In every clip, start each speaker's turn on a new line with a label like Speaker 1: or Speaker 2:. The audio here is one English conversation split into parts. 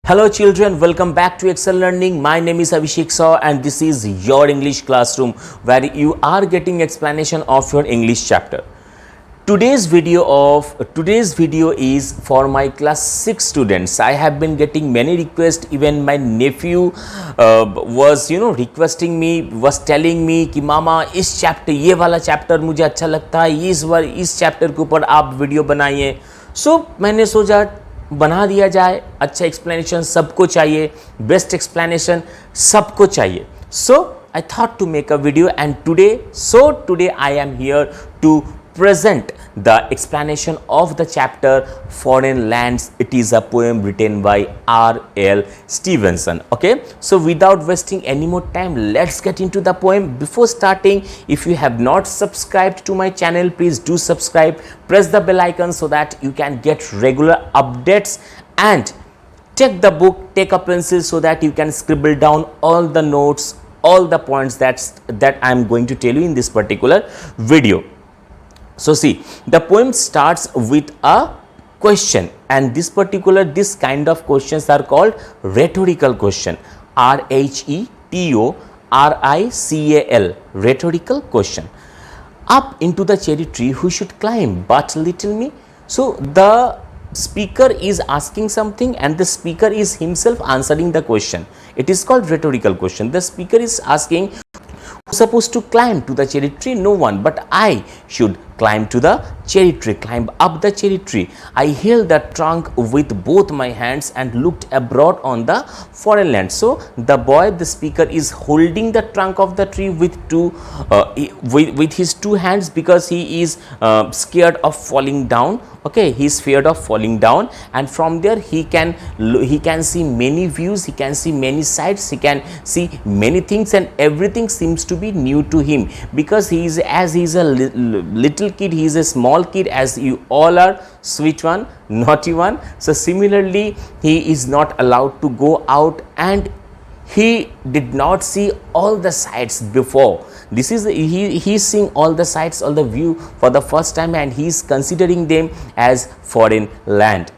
Speaker 1: Hello children, welcome back to Excel Learning. My name is Abhishek Saw and this is your English classroom where you are getting explanation of your English chapter. Today's video is for my class 6 students. I have been getting many requests. Even my nephew was requesting me, was telling me कि मामा इस chapter ये वाला chapter मुझे अच्छा लगता है, इस chapter के ऊपर आप वीडियो बनाइए. सो मैंने सोचा बना दिया जाए. अच्छा एक्सप्लेनेशन सबको चाहिए, बेस्ट एक्सप्लेनेशन सबको चाहिए. सो I thought to make a video and today I am here to present the explanation of the chapter Foreign Lands. It is a poem written by R.L. Stevenson. Okay, so without wasting any more time, let's get into the poem. Before starting, if you have not subscribed to my channel, please do subscribe, press the bell icon so that you can get regular updates, and take the book, take a pencil so that you can scribble down all the notes, all the points that I am going to tell you in this particular video. So see, the poem starts with a question, and this kind of questions are called rhetorical question. RHETORICAL, rhetorical question. Up into the cherry tree who should climb but little me? So the speaker is asking something and the speaker is himself answering the question. It is called rhetorical question. The speaker is asking, who's supposed to climb to the cherry tree? No one, but I should climb to the cherry tree, climb up the cherry tree. I held the trunk with both my hands and looked abroad on the foreign land. So the speaker is holding the trunk of the tree with his two hands because he is scared of falling down. Okay, he is feared of falling down, and from there he can see many views, he can see many sights, he can see many things, and everything seems to be new to him because he is a little kid, he is a small kid, as you all are. Sweet one, naughty one. So similarly, he is not allowed to go out and he did not see all the sights before. This is he is seeing all the sights, all the view for the first time, and he is considering them as foreign land.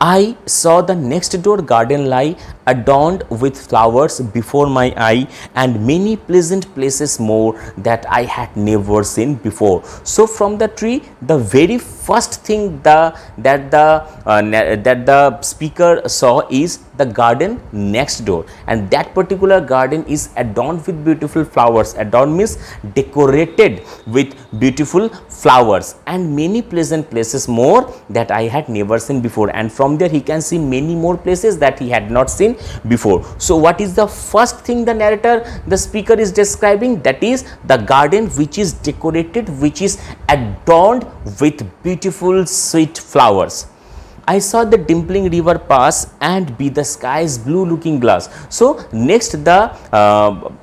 Speaker 1: I saw the next door garden lie adorned with flowers before my eye, and many pleasant places more that I had never seen before. So from the tree, the very first thing that the speaker saw is the garden next door, and that particular garden is adorned with beautiful flowers. Adorned means decorated with beautiful flowers, and many pleasant places more that I had never seen before. And from there he can see many more places that he had not seen before. So what is the first thing the speaker is describing? That is the garden which is decorated, which is adorned with beautiful sweet flowers. I saw the dimpling river pass and be the sky's blue looking glass. So next the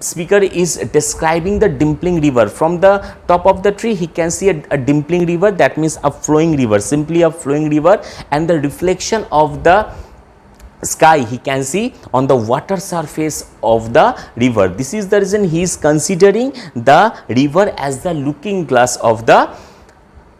Speaker 1: speaker is describing the dimpling river. From the top of the tree he can see a dimpling river, that means a flowing river, simply a flowing river, and the reflection of the sky he can see on the water surface of the river. This is the reason he is considering the river as the looking glass of the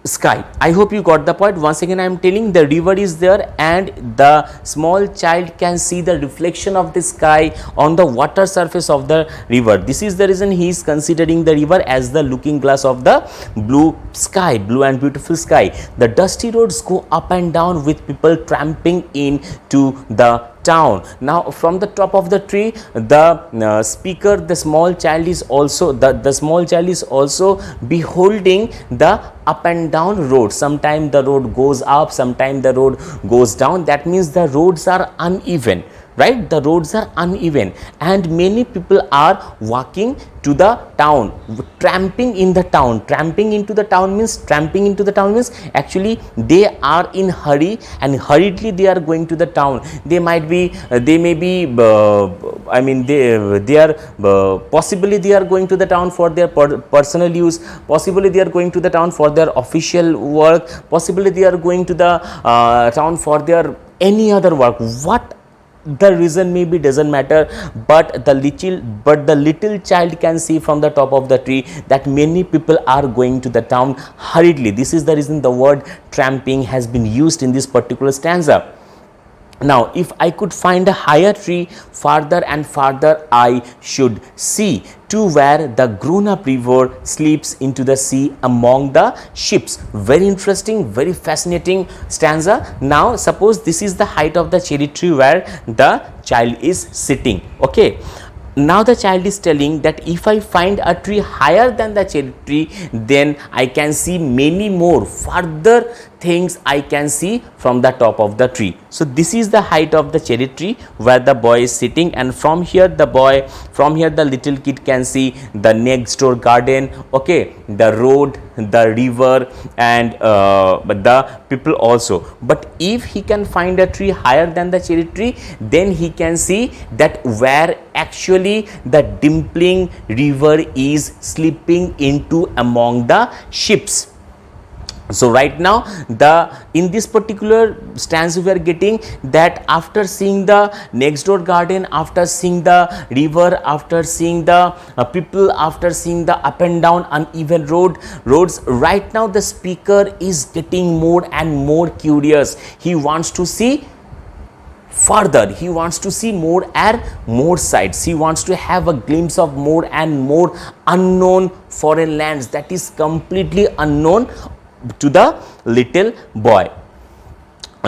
Speaker 1: sky. I hope you got the point. Once again I am telling, the river is there and the small child can see the reflection of the sky on the water surface of the river. This is the reason he is considering the river as the looking glass of the blue sky, blue and beautiful sky. The dusty roads go up and down with people tramping into the town. Now from the top of the tree, the speaker, the small child is also beholding the up and down road. Sometimes the road goes up, sometimes the road goes down. That means the roads are uneven, right? The roads are uneven, and many people are walking to the town, tramping in the town. Tramping into the town means actually they are in hurry and hurriedly they are going to the town. They may be possibly they are going to the town for their personal use, possibly they are going to the town for their official work, possibly they are going to the town for their any other work. What the reason may be doesn't matter, but the little child can see from the top of the tree that many people are going to the town hurriedly. This is the reason the word tramping has been used in this particular stanza. Now, if I could find a higher tree, farther and farther I should see, to where the grown-up river sleeps into the sea among the ships. Very interesting, very fascinating stanza. Now, suppose this is the height of the cherry tree where the child is sitting. Okay. Now the child is telling that if I find a tree higher than the cherry tree, then I can see many more further things I can see from the top of the tree. So this is the height of the cherry tree where the boy is sitting, and from here the little kid can see the next door garden, okay, the road, the river, and the people also. But if he can find a tree higher than the cherry tree, then he can see that where actually the dimpling river is slipping into among the ships. So right now in this particular stanza we are getting that after seeing the next door garden, after seeing the river, after seeing the people, after seeing the up and down uneven roads, right now the speaker is getting more and more curious. He wants to see further, he wants to see more and more sights, he wants to have a glimpse of more and more unknown foreign lands that is completely unknown to the little boy.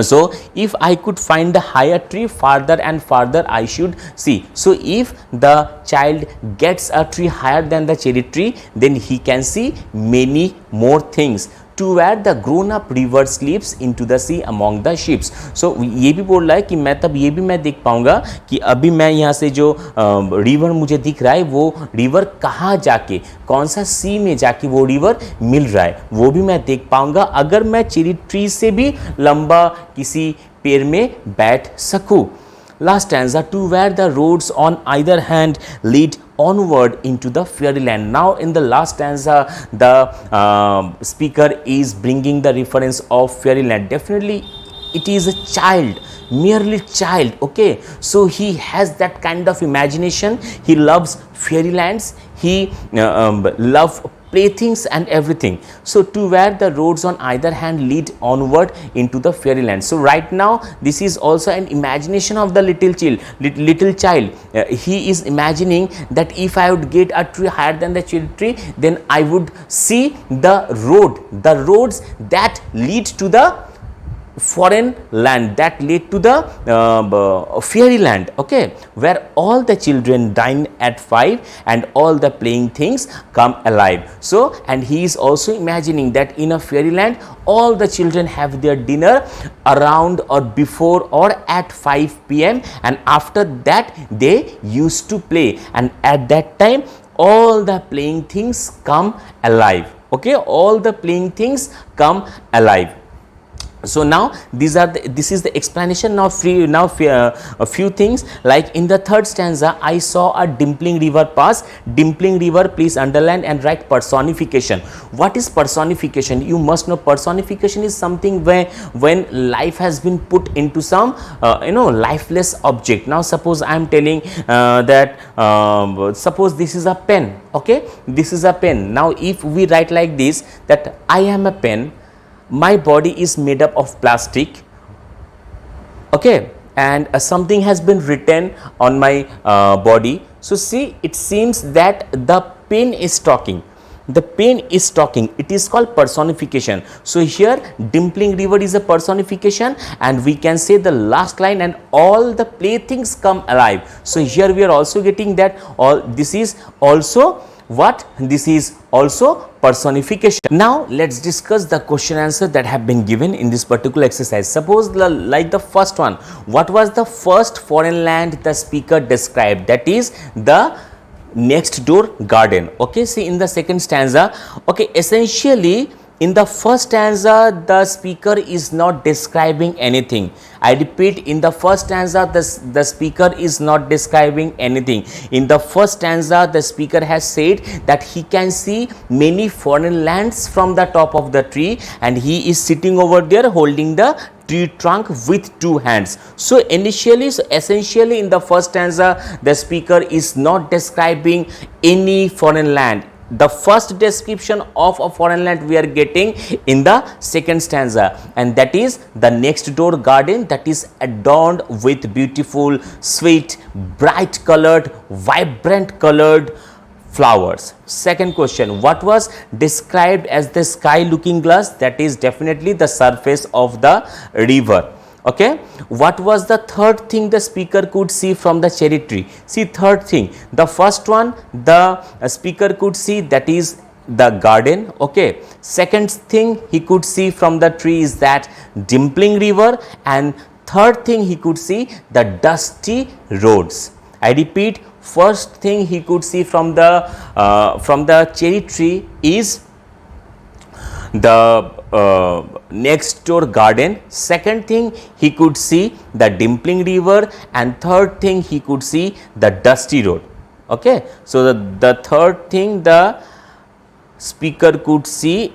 Speaker 1: So if I could find the higher tree, farther and farther I should see. So if the child gets a tree higher than the cherry tree, then he can see many more things, to where the grown up river sleeps into the sea among the ships. So ये भी बोल रहा है कि मैं तब ये भी मैं देख पाऊंगा कि अभी मैं यहाँ से जो रिवर मुझे दिख रहा है वो रिवर कहाँ जाके, कौन सा सी में जाके वो रिवर मिल रहा है, वो भी मैं देख पाऊंगा अगर मैं चेरी ट्री से भी लंबा किसी पेड़ में बैठ सकूं. Last stanza, to where the roads on either hand lead onward into the fairyland. Now in the last stanza the speaker is bringing the reference of fairyland. Definitely it is a child, merely child, okay, so he has that kind of imagination, he loves fairylands, he loves playthings and everything. So to where the roads on either hand lead onward into the fairyland. So right now this is also an imagination of the little child. He is imagining that if I would get a tree higher than the cherry tree, then I would see the roads that lead to the foreign land, that lead to the fairyland, okay, where all the children dine at 5 and all the playing things come alive. So and he is also imagining that in a fairyland all the children have their dinner around or before or at 5 p.m. and after that they used to play, and at that time all the playing things come alive, okay, all the playing things come alive. So now this is the explanation. Now a few things, like in the third stanza I saw a dimpling river pass. Dimpling river, please underline and write personification. What is personification? You must know personification is something where when life has been put into some lifeless object. Now suppose I am telling that suppose this is a pen, okay, this is a pen. Now if we write like this, that I am a pen, my body is made up of plastic, okay, and something has been written on my body. So see, it seems that the pen is talking, the pen is talking, it is called personification. So here dimpling river is a personification, and we can say the last line, and all the playthings come alive. So here we are also getting that all this is also what? This is also personification. Now let's discuss the question answer that have been given in this particular exercise. Suppose like the first one, what was the first foreign land the speaker described? That is the next door garden, okay. See in the second stanza, okay, essentially in the first stanza the speaker is not describing anything. I repeat, in the first stanza the speaker is not describing anything. In the first stanza the speaker has said that he can see many foreign lands from the top of the tree, and he is sitting over there holding the tree trunk with 2 hands. So essentially in the first stanza the speaker is not describing any foreign land. the first description of a foreign land we are getting in the second stanza, and that is the next door garden that is adorned with beautiful, sweet, bright colored, vibrant colored flowers. Second question, what was described as the sky looking glass? That is definitely the surface of the river. Okay, what was the third thing the speaker could see from the cherry tree? See, third thing, the first one the speaker could see, that is the garden. Okay, second thing he could see from the tree is that dimpling river, and third thing he could see the dusty roads. I repeat, first thing he could see from the cherry tree is the next door garden. Second thing he could see the dimpling river, and third thing he could see the dusty road. Okay, so the third thing the speaker could see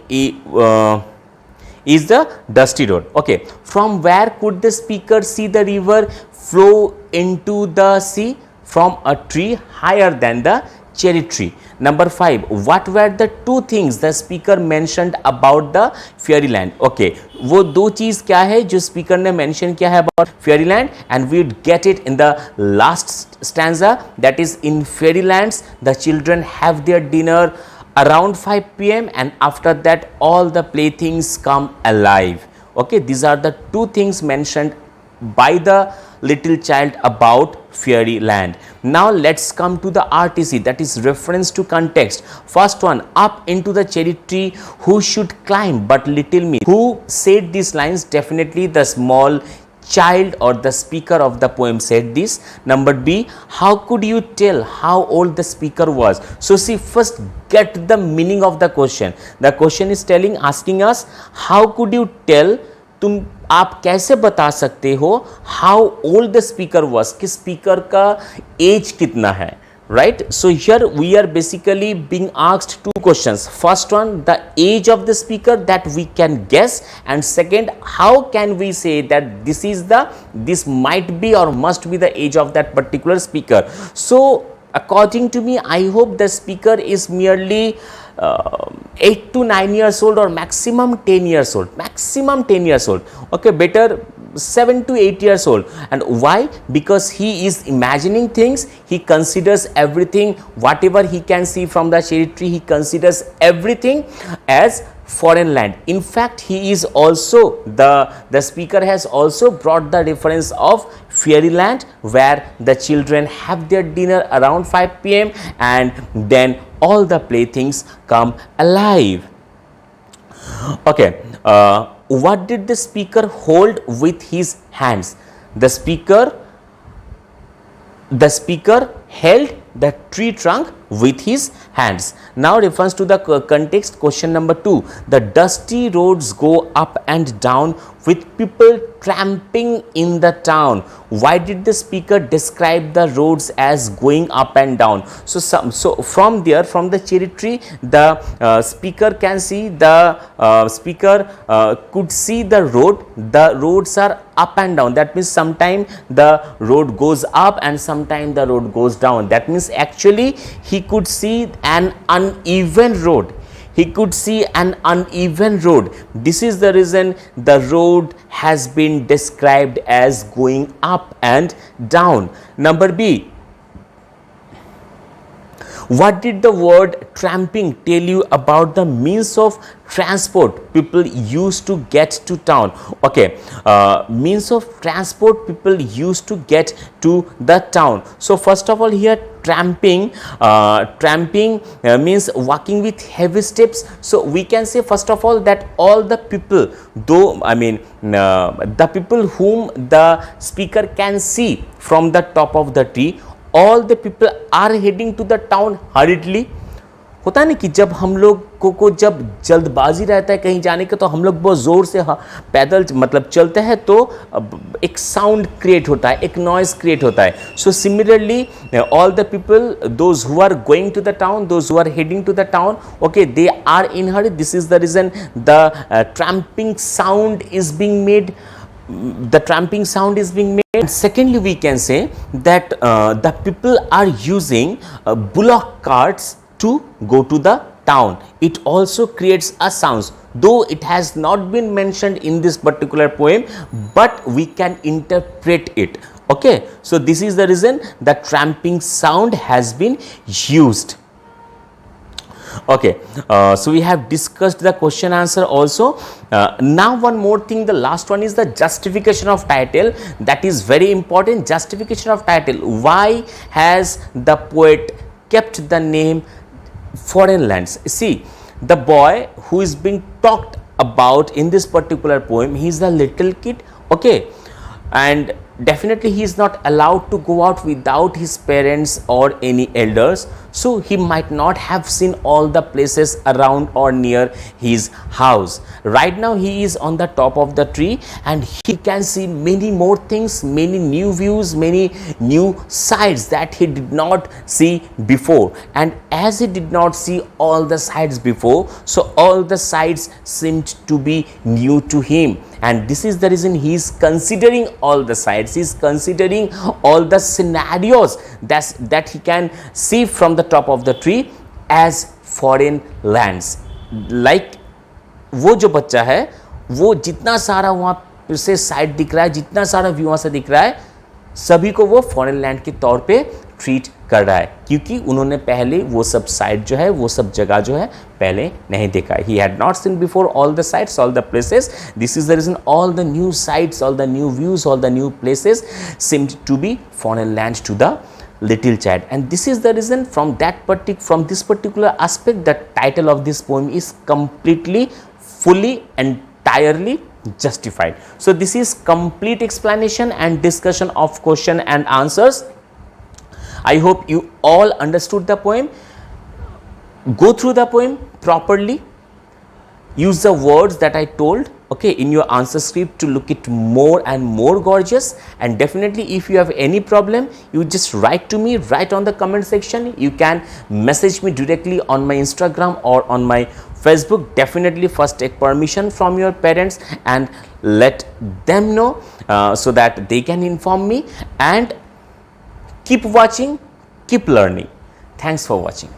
Speaker 1: is the dusty road. Okay, from where could the speaker see the river flow into the sea? From a tree higher than the cherry tree. Number 5, what were the two things the speaker mentioned about the fairyland? Okay, वो दो चीज क्या है जो speaker ने mention किया है about fairyland, and we would get it in the last stanza, that is, in fairylands the children have their dinner around 5 p.m. and after that all the playthings come alive. Okay, these are the two things mentioned by the little child about fairyland. Now let's come to the RTC, that is reference to context. First one, up into the cherry tree who should climb but little me. Who said these lines? Definitely the small child or the speaker of the poem said this. Number B, how could you tell how old the speaker was? So see, first get the meaning of the question. The question is asking us, how could you tell, तुम आप कैसे बता सकते हो how old the speaker was, कि speaker का as कितना है, right? So here we are basically being asked two questions. First one, the age of the speaker that we can guess, and second, how can we say that this might be or must be the age of that particular speaker. So according to me, I hope the speaker is merely 8 to 9 years old or maximum 10 years old, okay, better 7 to 8 years old. And why? Because he is imagining things, he considers everything, whatever he can see from the cherry tree, he considers everything as foreign land. In fact, he is also the speaker has also brought the reference of fairyland, where the children have their dinner around 5 p.m. and then all the playthings come alive. Okay, what did the speaker hold with his hands? The speaker held the tree trunk with his hands. Now refers to the context. Question number 2, the dusty roads go up and down with people tramping in the town. Why did the speaker describe the roads as going up and down? So from there, from the cherry tree, the speaker can see could see the road. The roads are up and down. That means sometime the road goes up and sometime the road goes down. That means actually he could see an uneven road. This is the reason the road has been described as going up and down. Number B, what did the word tramping tell you about the means of transport people used to get to town? Okay, means of transport people used to get to the town. So first of all, here tramping means walking with heavy steps. So we can say first of all that all the people, the people whom the speaker can see from the top of the tree, all the people are heading to the town hurriedly. होता है ना कि जब हम लोग को जब जल्दबाजी रहता है कहीं जाने का, तो हम लोग बहुत ज़ोर से पैदल चलते हैं, तो एक साउंड क्रिएट होता है, एक नॉइज क्रिएट होता है. So similarly all the people, those who are going to the town, those who are heading to the town, okay, they are in hurry. This is the reason the tramping sound is being made. The tramping sound is being made. And secondly, we can say that the people are using bullock carts to go to the town. It also creates a sounds, though it has not been mentioned in this particular poem, but we can interpret it. Okay, so this is the reason the tramping sound has been used. Okay, so we have discussed the question answer also. Now one more thing, the last one is the justification of title. That is very important. Justification of title. Why has the poet kept the name foreign lands? See, the boy who is being talked about in this particular poem, he is the little kid. Okay, and definitely he is not allowed to go out without his parents or any elders, so he might not have seen all the places around or near his house. Right now he is on the top of the tree and he can see many more things, many new views, many new sights that he did not see before. And as he did not see all the sights before, so all the sights seemed to be new to him, and this is the reason he is considering all the sights, he is considering all the scenarios that he can see from the top of the tree as foreign lands. Like वो जो बच्चा है वो जितना सारा वहाँ से side दिख रहा है, जितना सारा व्यू वहाँ से दिख रहा है, सभी को वो फॉरेन लैंड के तौर पे ट्रीट कर रहा है, क्योंकि उन्होंने पहले वो सब साइट जो है, वो सब जगह जो है पहले नहीं देखा है. He had not seen before all the sites, all the places. This is the reason all the new sites, all the new views, all the new places seemed to be foreign lands to the little child. And this is the reason from this particular aspect, the title of this poem is completely, fully, entirely justified. So this is complete explanation and discussion of question and answers. I hope you all understood the poem. Go through the poem properly, use the words that I told, okay, in your answer script to look it more and more gorgeous. And definitely if you have any problem, you just write to me, write on the comment section. You can message me directly on my Instagram or on my Facebook. Definitely first take permission from your parents and let them know so that they can inform me. And keep watching, keep learning. Thanks for watching.